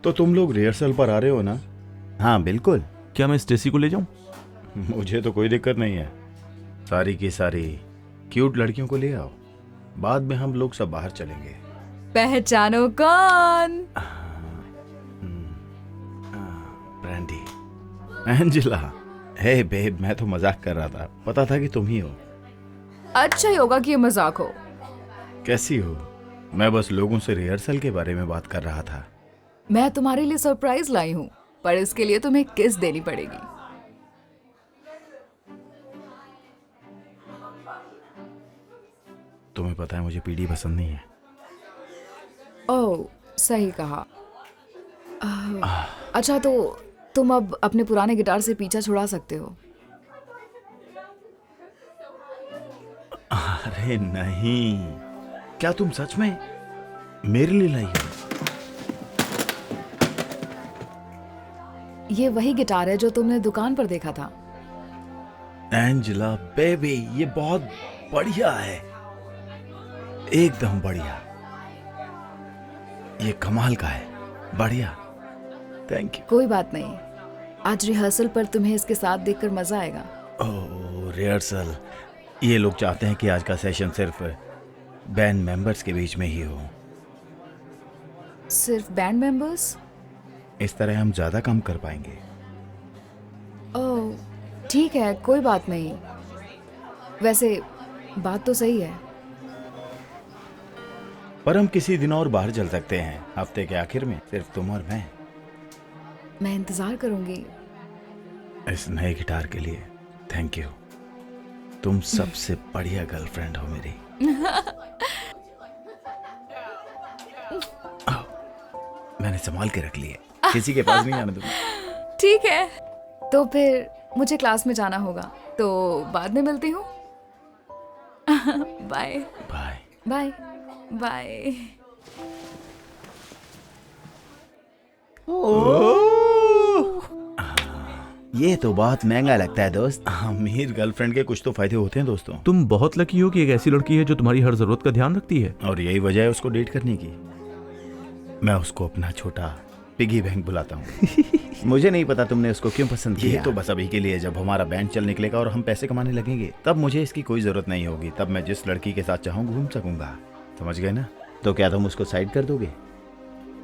तो तुम लोग रिहर्सल पर आ रहे हो ना? हाँ बिल्कुल। क्या मैं स्टेसी को ले जाऊं? मुझे तो कोई दिक्कत नहीं है। सारी की सारी क्यूट लड़कियों को ले आओ, बाद में हम लोग सब बाहर चलेंगे। पहचानो कौन? Brandy, Angela. हे बेब, मैं तो मजाक कर रहा था, पता था कि तुम ही हो। अच्छा ही होगा कि ये मजाक हो। कैसी हो? मैं बस लोगों से रिहर्सल के बारे में बात कर रहा था। मैं तुम्हारे लिए सरप्राइज लाई हूँ, पर इसके लिए तुम्हें किस देनी पड़ेगी। तुम्हें पता है मुझे पीडी पसंद नहीं है। ओह, सही कहा। अच्छा, तो तुम अब अपने पुराने गिटार से पीछा छुड़ा सकते हो। अरे नहीं, क्या तुम सच में मेरे लिए लाई हो? ये वही गिटार है जो तुमने दुकान पर देखा था। एंजेला बेबी, ये बहुत बढ़िया है, एकदम बढ़िया। ये कमाल का है, बढ़िया। Thank you. कोई बात नहीं, आज रिहर्सल पर तुम्हें इसके साथ देखकर मजा आएगा। ओह, रिहर्सल। ये लोग चाहते हैं कि आज का सेशन सिर्फ बैंड मेंबर्स के बीच में ही हो। सिर्फ बैंड मेंबर्स? इस तरह हम ज्यादा काम कर पाएंगे। ओह, ठीक है, कोई बात नहीं। वैसे बात तो सही है। पर हम किसी दिन और बाहर चल सकते हैं, हफ्ते के आखिर में, सिर्फ तुम और मैं इंतजार करूंगी। इस नए गिटार के लिए थैंक यू। तुम सबसे बढ़िया गर्लफ्रेंड हो मेरी। मैंने संभाल के रख लिए, किसी के पास नहीं आने दूंगा। ठीक है, तो फिर मुझे क्लास में जाना होगा, तो बाद में मिलती हूँ। Bye bye. Bye bye. ये तो बहुत महंगा लगता है दोस्त। अमीर गर्लफ्रेंड के कुछ तो फायदे होते हैं दोस्तों। तुम बहुत लकी हो कि एक ऐसी लड़की है जो तुम्हारी हर जरूरत का ध्यान रखती है। और यही वजह है उसको डेट करने की। मैं उसको अपना छोटा पिगी बैंक बुलाता हूँ। मुझे नहीं पता तुमने उसको क्यों पसंद ये किया। तो बस अभी के लिए, जब हमारा बैंड चल निकलेगा और हम पैसे कमाने लगेंगे, तब मुझे इसकी कोई जरूरत नहीं होगी। तब मैं जिस लड़की के साथ चाहूँ घूम सकूंगा, समझ गए ना? तो क्या तुम उसको साइड कर दोगे?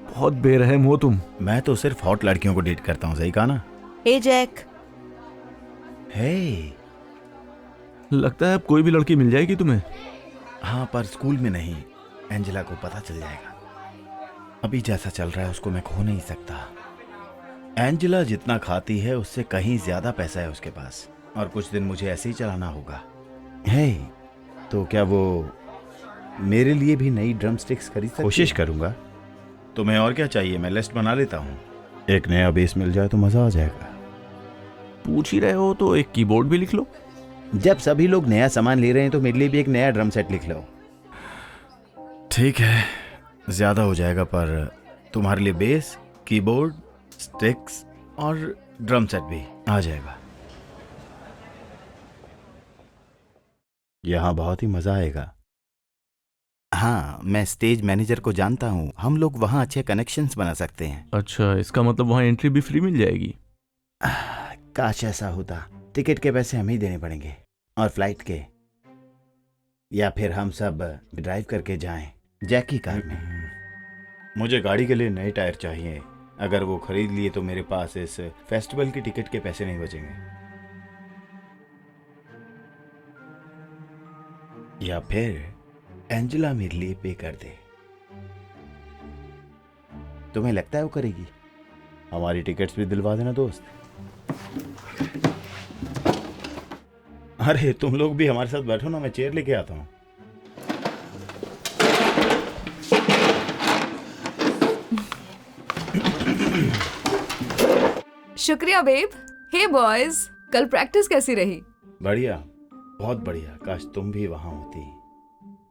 बहुत बेरहम हो तुम। मैं तो सिर्फ हॉट लड़कियों को डेट करता हूँ, सही कहा ना? हे जैक, हे। लगता है अब कोई भी लड़की मिल जाएगी तुम्हें। हाँ, पर स्कूल में नहीं। एंजेला को पता चल जाएगा। अभी जैसा चल रहा है उसको मैं खो नहीं सकता। एंजेला जितना खाती है उससे कहीं ज्यादा पैसा है उसके पास, और कुछ दिन मुझे ऐसे ही चलाना होगा। हे, तो क्या वो मेरे लिए भी नई ड्रम स्टिक्स खरीद सकती है? कोशिश करूंगा। तुम्हें और क्या चाहिए? मैं लिस्ट बना लेता हूँ। एक नया बेस मिल जाए तो मजा आ जाएगा। पूछ ही रहे हो तो एक कीबोर्ड भी लिख लो। जब सभी लोग नया सामान ले रहे हैं तो मेरे लिए भी एक नया ड्रम सेट लिख लो। ठीक है, ज्यादा हो जाएगा, पर तुम्हारे लिए बेस, कीबोर्ड, स्टिक्स और ड्रम सेट भी आ जाएगा। यहाँ बहुत ही मजा आएगा। हाँ, मैं स्टेज मैनेजर को जानता हूँ, हम लोग वहाँ अच्छे कनेक्शंस बना सकते हैं। अच्छा, इसका मतलब वहाँ एंट्री भी फ्री मिल जाएगी। काश ऐसा होता। टिकट के पैसे हम ही देने पड़ेंगे, और फ्लाइट के, या फिर हम सब ड्राइव करके जाएं जैक की कार में। मुझे गाड़ी के लिए नए टायर चाहिए। अगर वो खरीद लिए तो मेरे पास इस फेस्टिवल की टिकट के पैसे नहीं बचेंगे। या फिर एंजेला मेरे लिए पे कर दे। तुम्हें लगता है वो करेगी? हमारी टिकट्स भी दिलवा देना दोस्त। अरे तुम लोग भी हमारे साथ बैठो ना, मैं चेयर लेके आता हूँ। शुक्रिया बेब। हे बॉयज, कल प्रैक्टिस कैसी रही? बढ़िया, बहुत बढ़िया। काश तुम भी वहां होती।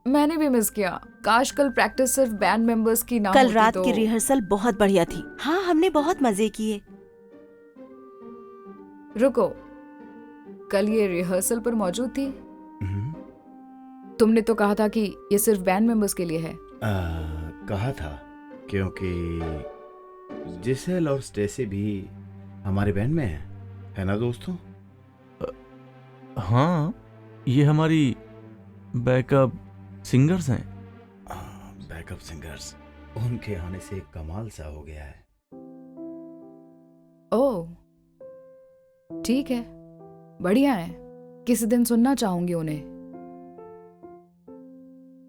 मैंने भी मिस किया। काश कल प्रैक्टिस सिर्फ बैंड मेंबर्स की ना कल होती रात तो। की रिहर्सल बहुत बढ़िया थी। हाँ, हमने बहुत मजे किए। रुको, कल ये रिहर्सल पर मौजूद थी? हम्म। तुमने तो कहा था कि ये सिर्फ बैंड मेंबर्स के लिए है। कहा था, क्योंकि जिसेल और स्टेसी भी हमारे बैंड में है ना दोस्तों? हाँ, ये हमारी बैकअप सिंगर्स हैं। बैकअप सिंगर्स, उनके आने से एक कमाल सा हो गया है। ओह, ठीक है, बढ़िया है। किसी दिन सुनना चाहूंगी उन्हें।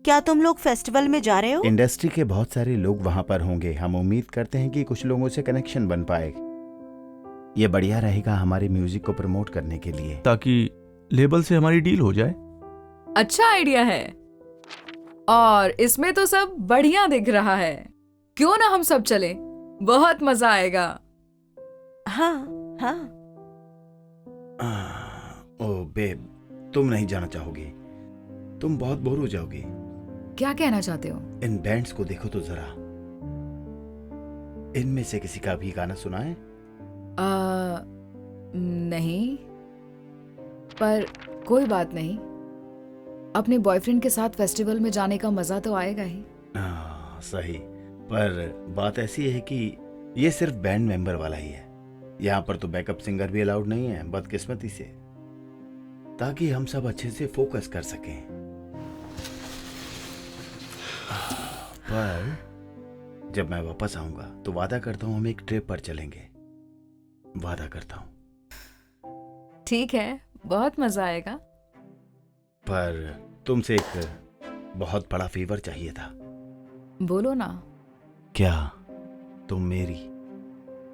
क्या तुम लोग फेस्टिवल में जा रहे हो? इंडस्ट्री के बहुत सारे लोग वहां पर होंगे। हम उम्मीद करते हैं कि कुछ लोगों से कनेक्शन बन पाए। ये बढ़िया रहेगा हमारे म्यूजिक को प्रमोट करने के लिए। ताकि लेबल से हमारी डील हो जाए। अच्छा आइडिया है, और इसमें तो सब बढ़िया दिख रहा है। क्यों ना हम सब चले, बहुत मजा आएगा। हाँ हाँ। ओह बेब, तुम नहीं जाना चाहोगी? तुम बहुत बोर हो जाओगी। क्या कहना चाहते हो? इन बैंड्स को देखो तो जरा। इनमें से किसी का भी गाना सुना है? नहीं, पर कोई बात नहीं। अपने बॉयफ्रेंड के साथ फेस्टिवल में जाने का मजा तो आएगा ही। सही, पर बात ऐसी है कि ये सिर्फ बैंड मेंबर वाला ही है। यहाँ पर तो बैकअप सिंगर भी अलाउड नहीं है, बदकिस्मती से, ताकि हम सब अच्छे से फोकस कर सकें। पर जब मैं वापस आऊंगा तो वादा करता हूँ हम एक ट्रिप पर चलेंगे। वादा करता हूँ। ठीक है, बहुत मजा आएगा। पर तुमसे एक बहुत बड़ा फेवर चाहिए था। बोलो ना। क्या तुम मेरी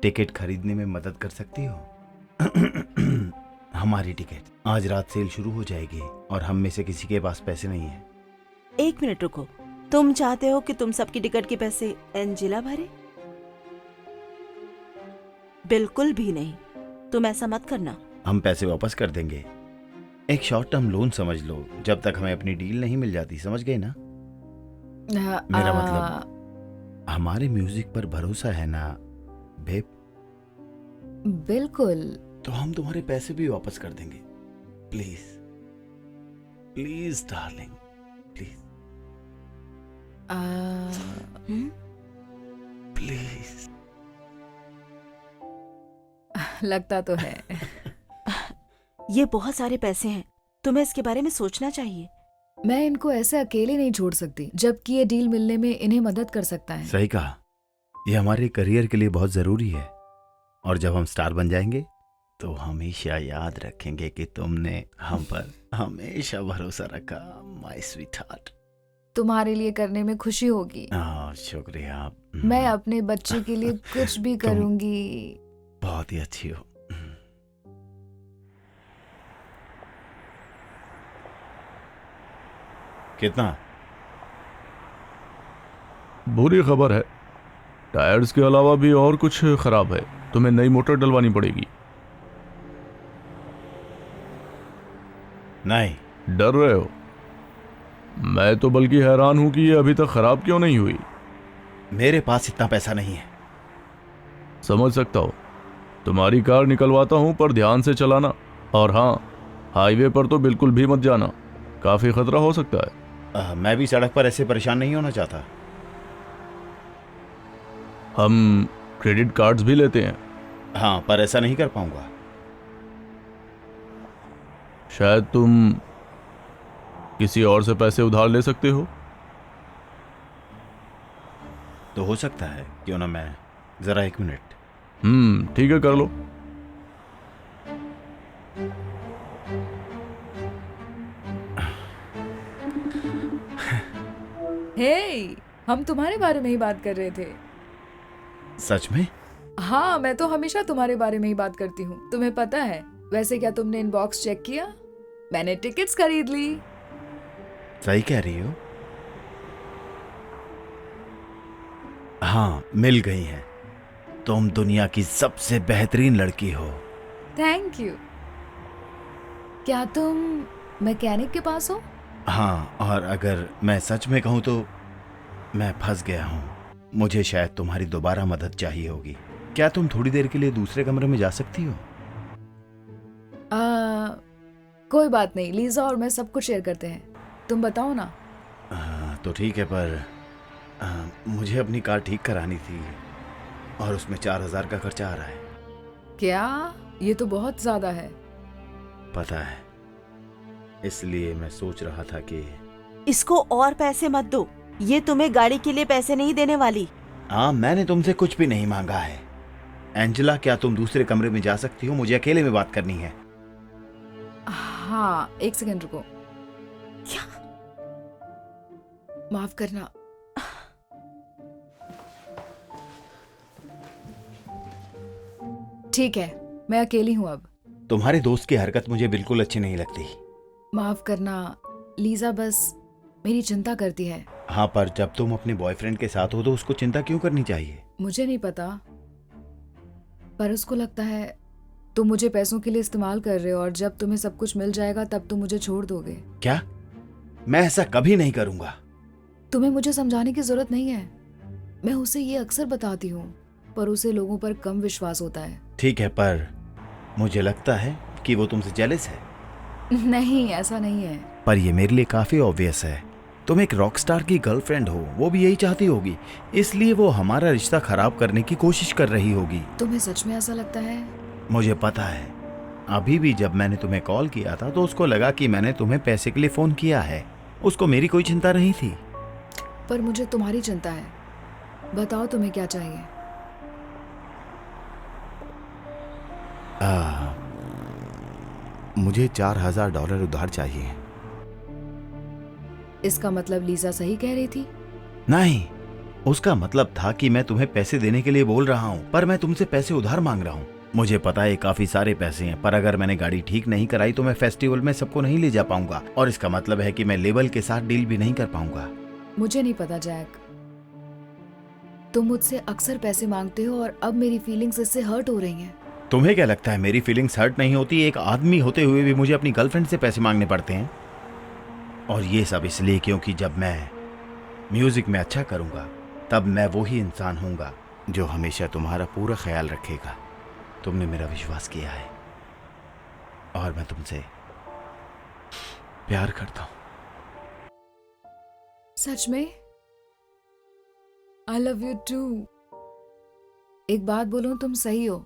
टिकट खरीदने में मदद कर सकती हो? हमारी टिकट आज रात सेल शुरू हो जाएगी और हम में से किसी के पास पैसे नहीं है। 1 मिनट रुको। तुम चाहते हो कि तुम सबकी टिकट के पैसे एंजिला भरे? बिल्कुल भी नहीं, तुम ऐसा मत करना। हम पैसे वापस कर देंगे। एक शॉर्ट टर्म लोन समझ लो, जब तक हमें अपनी डील नहीं मिल जाती। समझ गए ना? मेरा मतलब हमारे म्यूजिक पर भरोसा है ना बेब? बिल्कुल। तो हम तुम्हारे पैसे भी वापस कर देंगे। Please please darling, please hmm? Please. लगता तो है। ये बहुत सारे पैसे हैं, तुम्हें इसके बारे में सोचना चाहिए। मैं इनको ऐसे अकेले नहीं छोड़ सकती, जबकि ये डील मिलने में इन्हें मदद कर सकता है। सही कहा, ये हमारे करियर के लिए बहुत जरूरी है। और जब हम स्टार बन जाएंगे तो हमेशा याद रखेंगे कि तुमने हम पर हमेशा भरोसा रखा, माय स्वीट हार्ट। तुम्हारे लिए करने में खुशी होगी। शुक्रिया। मैं अपने बच्चे के लिए कुछ भी करूंगी। बहुत ही अच्छी हो। कितना? बुरी खबर है, टायर्स के अलावा भी और कुछ खराब है। तुम्हें नई मोटर डलवानी पड़ेगी। नहीं। डर रहे हो? मैं तो बल्कि हैरान हूं कि ये अभी तक खराब क्यों नहीं हुई। मेरे पास इतना पैसा नहीं है। समझ सकता हूं। तुम्हारी कार निकलवाता हूं, पर ध्यान से चलाना। और हाँ, हाईवे पर तो बिल्कुल भी मत जाना, काफी खतरा हो सकता है। मैं भी सड़क पर ऐसे परेशान नहीं होना चाहता। हम क्रेडिट कार्ड्स भी लेते हैं। हाँ, पर ऐसा नहीं कर पाऊंगा। शायद तुम किसी और से पैसे उधार ले सकते हो। तो हो सकता है, क्यों ना मैं जरा 1 मिनट। ठीक है, कर लो। हे, हम तुम्हारे बारे में ही बात कर रहे थे। सच में? हाँ, मैं तो हमेशा तुम्हारे बारे में ही बात करती हूँ, तुम्हें पता है। वैसे क्या तुमने इनबॉक्स चेक किया? मैंने टिकट्स खरीद ली। सही कह रही हो। हाँ, मिल गई हैं। तुम दुनिया की सबसे बेहतरीन लड़की हो। Thank you. क्या तुम मैकेनिक के पास हो? हाँ, और अगर मैं सच में कहूँ तो मैं फंस गया हूँ। मुझे शायद तुम्हारी दोबारा मदद चाहिए होगी। क्या तुम थोड़ी देर के लिए दूसरे कमरे में जा सकती हो? कोई बात नहीं, लीजा और मैं सब कुछ शेयर करते हैं। तुम बताओ ना। तो ठीक है, पर मुझे अपनी कार ठीक करानी थी। और उसमें 4,000 का खर्चा आ रहा है। क्या? ये तो बहुत ज्यादा है। पता है, इसलिए मैं सोच रहा था कि इसको और पैसे मत दो, ये तुम्हें गाड़ी के लिए पैसे नहीं देने वाली। हाँ, मैंने तुमसे कुछ भी नहीं मांगा है। एंजेला, क्या तुम दूसरे कमरे में जा सकती हो? मुझे अकेले में बात करनी है। हाँ, एक सेकंड रुको। क्या? माफ करना। ठीक है, मैं अकेली हूँ अब। तुम्हारे दोस्त की हरकत मुझे बिल्कुल अच्छी नहीं लगती। माफ करना, लीजा बस मेरी चिंता करती है। हाँ, पर जब तुम अपने बॉयफ्रेंड के साथ हो तो उसको चिंता क्यों करनी चाहिए? मुझे नहीं पता, पर उसको लगता है तुम मुझे पैसों के लिए इस्तेमाल कर रहे हो और जब तुम्हें सब कुछ मिल जाएगा तब तुम मुझे छोड़ दोगे। क्या? मैं ऐसा कभी नहीं करूंगा। तुम्हें मुझे समझाने की जरूरत नहीं है। मैं उसे ये अक्सर बताती हूँ, पर उसे लोगों पर कम विश्वास होता है। ठीक है, पर मुझे लगता है कि वो तुमसे जेलस है। नहीं, ऐसा नहीं है। पर ये मेरे लिए काफी ऑब्वियस है। तुम एक रॉकस्टार की गर्लफ्रेंड हो, वो भी यही चाहती होगी, इसलिए वो हमारा रिश्ता खराब करने की कोशिश कर रही होगी। तुम्हें सच में ऐसा लगता है? मुझे पता है। अभी भी जब मैंने तुम्हें कॉल किया था तो उसको लगा कि मैंने तुम्हें पैसे के लिए फोन किया है। उसको मेरी कोई चिंता नहीं थी। पर मुझे तुम्हारी चिंता है। बताओ तुम्हें क्या चाहिए? मुझे $4,000 उधार चाहिए। इसका मतलब लीजा सही कह रही थी? नहीं, उसका मतलब था कि मैं तुम्हें पैसे देने के लिए बोल रहा हूँ, पर मैं तुमसे पैसे उधार मांग रहा हूँ। मुझे पता है काफी सारे पैसे हैं, पर अगर मैंने गाड़ी ठीक नहीं कराई तो मैं फेस्टिवल में सबको नहीं ले जा पाऊंगा, और इसका मतलब है कि मैं लेबल के साथ डील भी नहीं कर पाऊंगा। मुझे नहीं पता जैक, तुम मुझसे अक्सर पैसे मांगते हो और अब मेरी फीलिंग्स इससे हर्ट हो रही हैं। तुम्हें क्या लगता है मेरी फीलिंग्स हर्ट नहीं होती? एक आदमी होते हुए भी मुझे अपनी गर्लफ्रेंड से पैसे मांगने पड़ते हैं, और ये सब इसलिए क्योंकि जब मैं म्यूजिक में अच्छा करूंगा तब मैं वही इंसान हूंगा जो हमेशा तुम्हारा पूरा ख्याल रखेगा। तुमने मेरा विश्वास किया है और मैं तुमसे प्यार करता हूं। सच में? I love you too. एक बात बोलूं, तुम सही हो।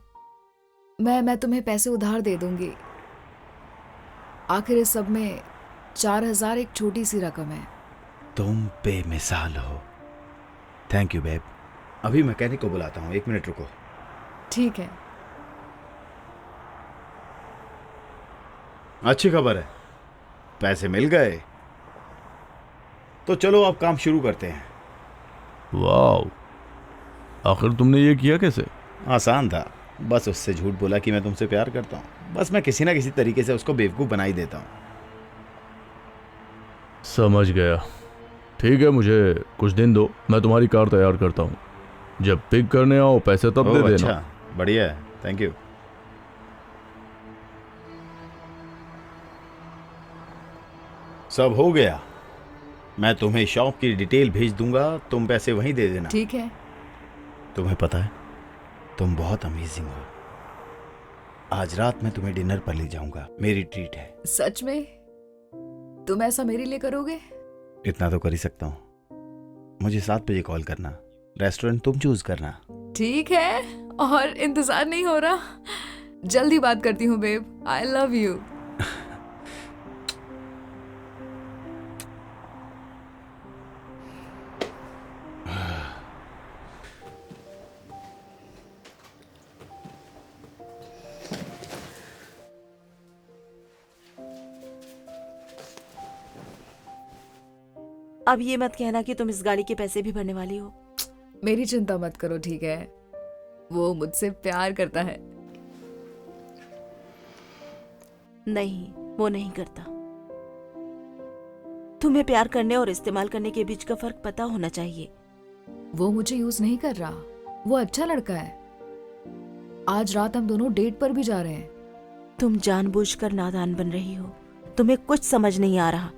मैं तुम्हें पैसे उधार दे दूंगी। आखिर इस सब में 4,000 एक छोटी सी रकम है। तुम बेमिसाल हो। Thank you babe. अभी मैकेनिक को बुलाता हूँ, 1 मिनट रुको। ठीक है। अच्छी खबर है, पैसे मिल गए। तो चलो अब काम शुरू करते हैं। वाह, आखिर तुमने ये किया कैसे? आसान था, बस उससे झूठ बोला कि मैं तुमसे प्यार करता हूँ। बस मैं किसी ना किसी तरीके से उसको बेवकूफ़ बना ही देता हूँ। समझ गया। ठीक है, मुझे कुछ दिन दो, मैं तुम्हारी कार तैयार करता हूँ। जब पिक करने आओ पैसे तब दे देना। अच्छा, बढ़िया है, थैंक यू। सब हो गया। मैं तुम्हें शॉप की डिटेल भेज दूंगा, तुम पैसे वहीं दे देना। ठीक है। तुम्हें पता है, तुम बहुत अमेजिंग हो। आज रात मैं तुम्हें डिनर पर ले जाऊंगा, मेरी ट्रीट है। सच में? तुम ऐसा मेरे लिए करोगे? इतना तो कर ही सकता हूँ। मुझे 7 बजे कॉल करना, रेस्टोरेंट तुम चूज करना। ठीक है, और इंतजार नहीं हो रहा। जल्दी बात करती हूँ बेब। I love you. अब ये मत कहना कि तुम इस गाड़ी के पैसे भी भरने वाली हो। मेरी चिंता मत करो, ठीक है? वो मुझसे प्यार करता है। नहीं, वो नहीं करता। तुम्हें प्यार करने और इस्तेमाल करने के बीच का फर्क पता होना चाहिए। वो मुझे यूज नहीं कर रहा, वो अच्छा लड़का है। आज रात हम दोनों डेट पर भी जा रहे हैं। तुम जानबूझकर नादान बन रही हो, तुम्हें कुछ समझ नहीं आ रहा।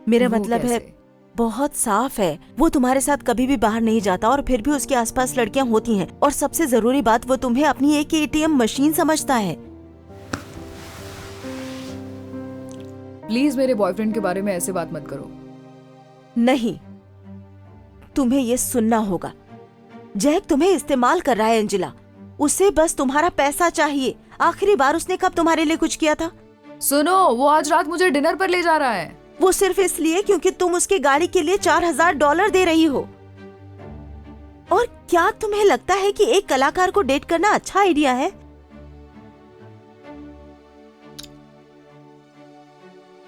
मेरा वो मतलब है, कैसे? बहुत साफ है, वो तुम्हारे साथ कभी भी बाहर नहीं जाता और फिर भी उसके आसपास लड़कियां होती हैं, और सबसे जरूरी बात, वो तुम्हें अपनी एक एटीएम मशीन समझता है। प्लीज मेरे बॉयफ्रेंड के बारे में ऐसे बात मत करो। नहीं, तुम्हें ये सुनना होगा। जैक तुम्हें इस्तेमाल कर रहा है एंजिला। उसे बस तुम्हारा पैसा चाहिए। आखिरी बार उसने कब तुम्हारे लिए कुछ किया था? सुनो, वो आज रात मुझे डिनर पर ले जा रहा है। वो सिर्फ इसलिए क्योंकि तुम उसकी गाड़ी के लिए $4000 दे रही हो। और क्या तुम्हें लगता है कि एक कलाकार को डेट करना अच्छा आइडिया है?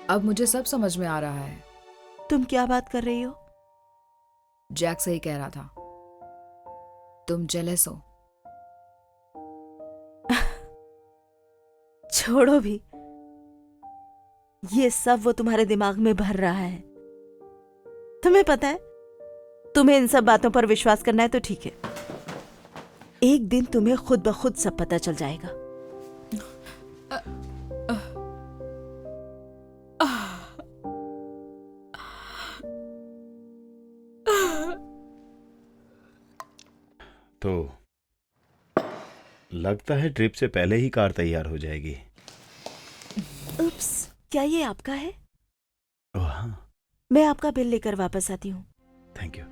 अब मुझे सब समझ में आ रहा है। तुम क्या बात कर रही हो? जैक सही कह रहा था, तुम जेलस हो। छोड़ो भी, ये सब वो तुम्हारे दिमाग में भर रहा है। तुम्हें पता है, तुम्हें इन सब बातों पर विश्वास करना है तो ठीक है। एक दिन तुम्हें खुद ब खुद सब पता चल जाएगा। तो लगता है ट्रिप से पहले ही कार तैयार हो जाएगी। उप्स, क्या ये आपका है? ओह हाँ, मैं आपका बिल लेकर वापस आती हूँ। Thank you.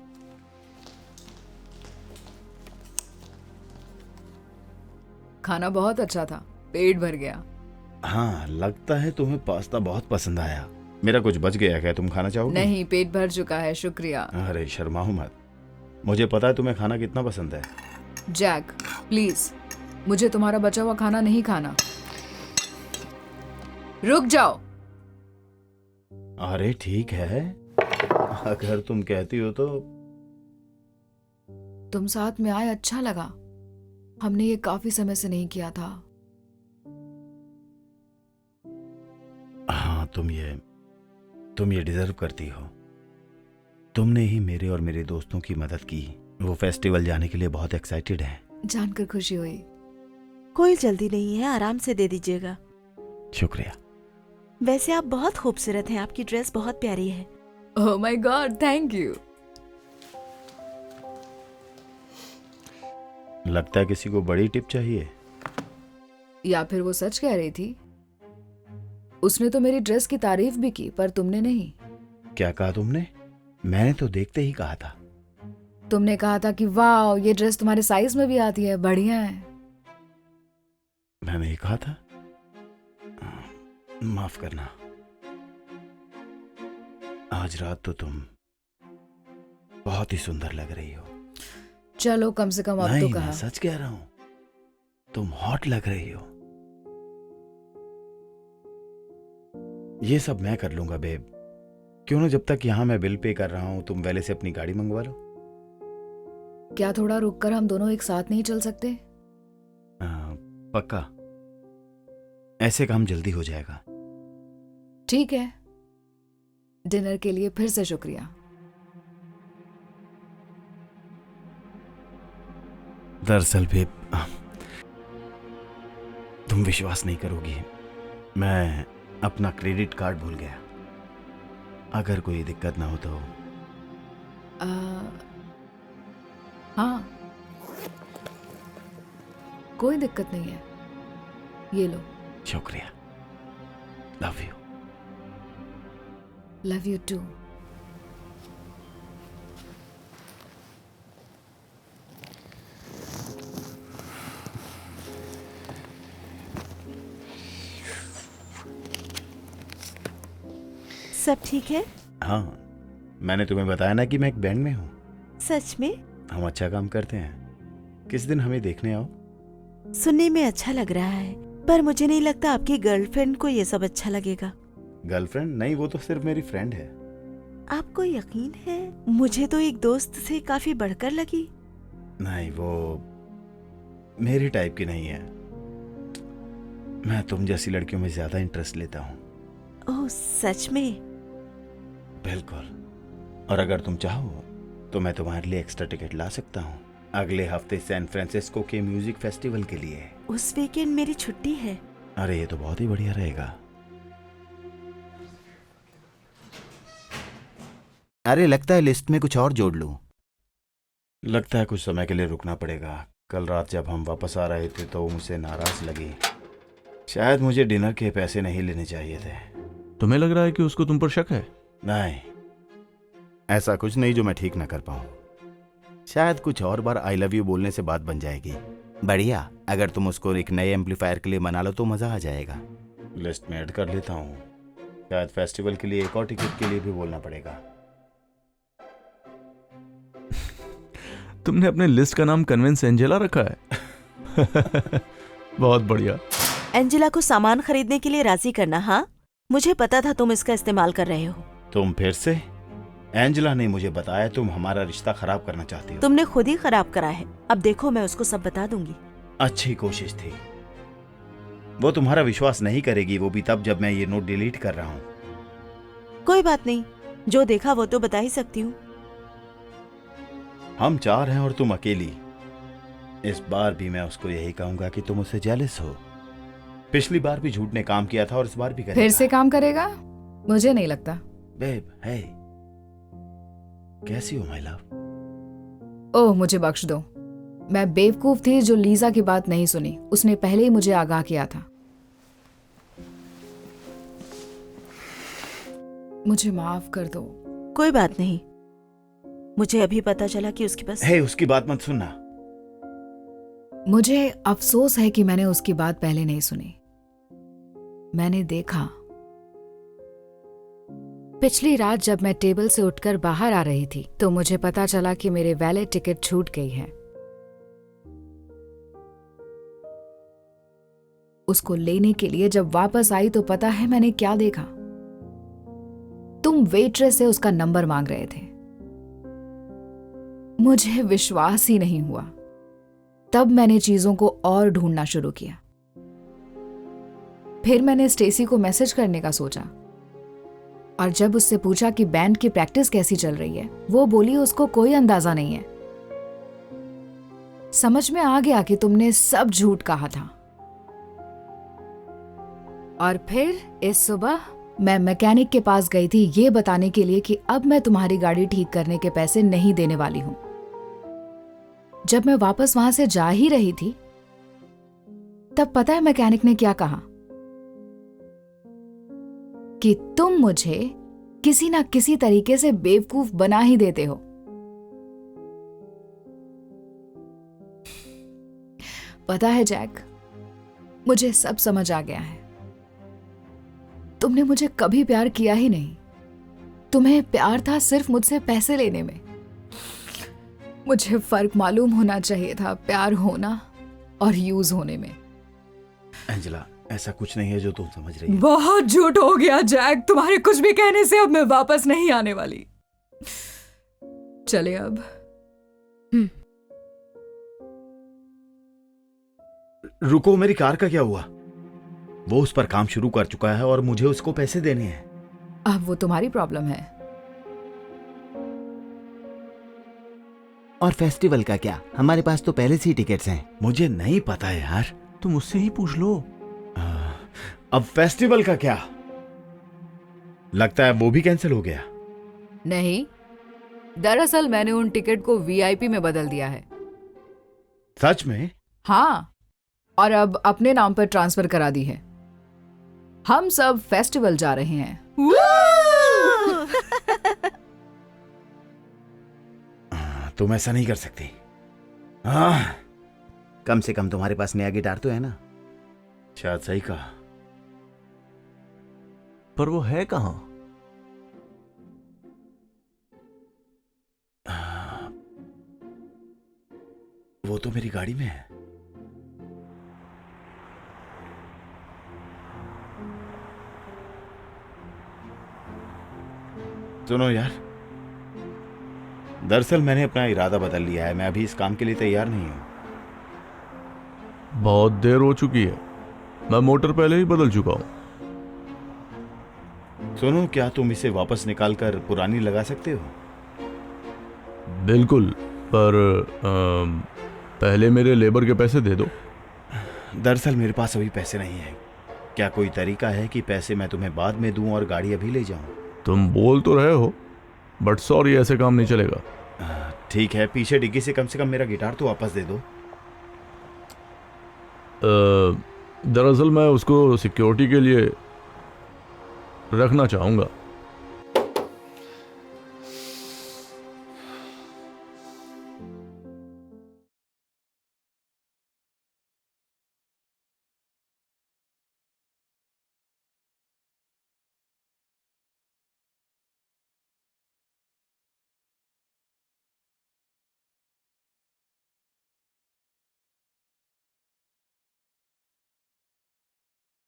खाना बहुत अच्छा था, पेट भर गया। हाँ, लगता है तुम्हें पास्ता बहुत पसंद आया। मेरा कुछ बच गया, क्या तुम खाना चाहोगे? नहीं, पेट भर चुका है, शुक्रिया। अरे शर्माओ मत, मुझे पता है तुम्हें खाना कितना पसंद है। जैक, प्लीज, मुझे तुम्हारा बचा हुआ खाना नहीं खाना। रुक जाओ। अरे ठीक है, अगर तुम कहती हो तो। तुम साथ में आए, अच्छा लगा। हमने ये काफी समय से नहीं किया था। हाँ, तुम ये डिजर्व करती हो। तुमने ही मेरे और मेरे दोस्तों की मदद की। वो फेस्टिवल जाने के लिए बहुत एक्साइटेड हैं। जानकर खुशी हुई। कोई जल्दी नहीं है, आराम से दे दीजिएगा। शुक्रिया। वैसे आप बहुत खूबसूरत हैं, आपकी ड्रेस बहुत प्यारी है। Oh my God, thank you. लगता है किसी को बड़ी टिप चाहिए। या फिर वो सच कह रही थी। उसने तो मेरी ड्रेस की तारीफ भी की, पर तुमने नहीं। क्या कहा तुमने? मैंने तो देखते ही कहा था। तुमने कहा था कि वाह, ये ड्रेस तुम्हारे साइज में भी आती है, बढ़िया है। मैंने ये कहा था? माफ करना। आज रात तो तुम बहुत ही सुंदर लग रही हो। चलो, कम से कम अब तो नहीं, कहा। मैं सच कह रहा हूं, तुम हॉट लग रही हो। ये सब मैं कर लूंगा बेब। क्यों ना जब तक यहां मैं बिल पे कर रहा हूं, तुम पहले से अपनी गाड़ी मंगवा लो। क्या थोड़ा रुककर हम दोनों एक साथ नहीं चल सकते? पक्का, ऐसे काम जल्दी हो जाएगा। ठीक है। डिनर के लिए फिर से शुक्रिया। दरअसल बेब, तुम विश्वास नहीं करोगी, मैं अपना क्रेडिट कार्ड भूल गया। अगर कोई दिक्कत ना हो तो। हाँ, कोई दिक्कत नहीं है। ये लो। शुक्रिया। Love you. Love you too. सब ठीक है? हाँ, मैंने तुम्हें बताया ना कि मैं एक बैंड में हूँ। सच में? हम अच्छा काम करते हैं। किस दिन हमें देखने आओ। सुनने में अच्छा लग रहा है, पर मुझे नहीं लगता आपकी गर्लफ्रेंड को ये सब अच्छा लगेगा। गर्लफ्रेंड नहीं, वो तो सिर्फ मेरी फ्रेंड है। आपको यकीन है? मुझे तो एक दोस्त से काफी बढ़कर लगी। नहीं, वो मेरी टाइप की नहीं है। मैं तुम जैसी लड़कियों में ज्यादा इंटरेस्ट लेता हूँ। ओह, सच में? बिल्कुल। और अगर तुम चाहो तो मैं तुम्हारे लिए एक्स्ट्रा टिकट ला सकता हूँ अगले हफ्ते सैन फ्रांसिस्को के म्यूजिक फेस्टिवल के लिए। उस वीकेंड मेरी छुट्टी है। अरे ये तो बहुत ही बढ़िया रहेगा। अरे लगता है लिस्ट में कुछ और जोड़ लूं। लगता है कुछ समय के लिए रुकना पड़ेगा। कल रात जब हम वापस आ रहे थे तो मुझसे नाराज लगी। शायद मुझे डिनर के पैसे नहीं लेने चाहिए थे। तुम्हें लग रहा है कि उसको तुम पर शक है? नहीं, ऐसा कुछ नहीं जो मैं ठीक ना कर पाऊं। शायद कुछ और बार आई लव यू बोलने से बात बन जाएगी। बढ़िया, अगर तुम उसको एक नए एम्पलीफायर के लिए मना लो तो मजा आ जाएगा। लिस्ट में ऐड कर लेता हूँ। शायद फेस्टिवल के लिए एक और टिकट के लिए भी बोलना पड़ेगा। तुमने अपने लिस्ट का नाम कन्विंस एंजेला रखा है। बहुत बढ़िया। एंजेला को सामान खरीदने के लिए राजी करना। हाँ, मुझे पता था तुम इसका इस्तेमाल कर रहे हो। तुम फिर से? एंजेला ने मुझे बताया तुम हमारा रिश्ता खराब करना चाहती हो। तुमने खुद ही खराब करा है। अब देखो, मैं उसको सब बता दूंगी। अच्छी कोशिश थी। वो तुम्हारा विश्वास नहीं करेगी, वो भी तब जब मैं ये नोट डिलीट कर रहा हूँ। कोई बात नहीं, जो देखा वो तो बता ही सकती हूँ। हम 4 हैं और तुम अकेली। इस बार भी मैं उसको यही कहूंगा कि तुम उससे जेलस हो। पिछली बार भी झूठ ने काम किया था और इस बार भी करेगा। फिर से काम करेगा? मुझे नहीं लगता। बेब, हे, कैसी हो माय लव? ओह, मुझे बख्श दो। मैं बेवकूफ थी जो लीजा की बात नहीं सुनी। उसने पहले ही मुझे आगाह किया था। मुझे माफ कर दो। कोई बात नहीं, मुझे अभी पता चला कि उसके पास हे, उसकी बात मत सुनना। मुझे अफसोस है कि मैंने उसकी बात पहले नहीं सुनी। मैंने देखा पिछली रात जब मैं टेबल से उठकर बाहर आ रही थी तो मुझे पता चला कि मेरे वैलेट टिकट छूट गई है। उसको लेने के लिए जब वापस आई तो पता है मैंने क्या देखा? तुम वेट्रेस से उसका नंबर मांग रहे थे। मुझे विश्वास ही नहीं हुआ। तब मैंने चीजों को और ढूंढना शुरू किया। फिर मैंने स्टेसी को मैसेज करने का सोचा और जब उससे पूछा कि बैंड की प्रैक्टिस कैसी चल रही है, वो बोली उसको कोई अंदाजा नहीं है। समझ में आ गया कि तुमने सब झूठ कहा था। और फिर इस सुबह मैं मैकेनिक के पास गई थी ये बताने के लिए कि अब मैं तुम्हारी गाड़ी ठीक करने के पैसे नहीं देने वाली हूं। जब मैं वापस वहां से जा ही रही थी तब पता है मैकेनिक ने क्या कहा? कि तुम मुझे किसी ना किसी तरीके से बेवकूफ बना ही देते हो। पता है जैक, मुझे सब समझ आ गया है। तुमने मुझे कभी प्यार किया ही नहीं। तुम्हें प्यार था सिर्फ मुझसे पैसे लेने में। मुझे फर्क मालूम होना चाहिए था प्यार होना और यूज होने में। एंजेला, ऐसा कुछ नहीं है जो तुम समझ रही हो। बहुत झूठ हो गया जैक। तुम्हारे कुछ भी कहने से अब मैं वापस नहीं आने वाली। चले अब। रुको, मेरी कार का क्या हुआ? वो उस पर काम शुरू कर चुका है और मुझे उसको पैसे देने हैं। अब वो तुम्हारी प्रॉब्लम है। और फेस्टिवल का क्या? हमारे पास तो पहले से ही टिकट्स हैं। मुझे नहीं पता है यार। तुम उससे ही पूछ लो। अब फेस्टिवल का क्या? लगता है वो भी कैंसिल हो गया। नहीं, दरअसल मैंने उन टिकट को वीआईपी में बदल दिया है। सच में? हाँ, और अब अपने नाम पर ट्रांसफर करा दी है। हम सब फेस्टिवल जा रहे हैं। तुम ऐसा नहीं कर सकती। कम से कम तुम्हारे पास नया गिटार तो है ना? शायद सही कहा। पर वो है कहां? वो तो मेरी गाड़ी में है। सुनो यार, दरअसल मैंने अपना इरादा बदल लिया है। मैं अभी इस काम के लिए तैयार नहीं हूं। बहुत देर हो चुकी है। मैं मोटर पहले ही बदल चुका हूं। सुनो, क्या तुम इसे वापस निकाल कर पुरानी लगा सकते हो? बिल्कुल, पर पहले मेरे लेबर के पैसे दे दो। दरअसल मेरे पास अभी पैसे नहीं है। क्या कोई तरीका है कि पैसे मैं तुम्हें बाद में दूं और गाड़ी अभी ले जाऊं? तुम बोल तो रहे हो, बट सॉरी, ऐसे काम नहीं चलेगा। ठीक है, पीछे डिग्गी से कम मेरा गिटार तो वापस दे दो। दरअसल मैं उसको सिक्योरिटी के लिए रखना चाहूँगा।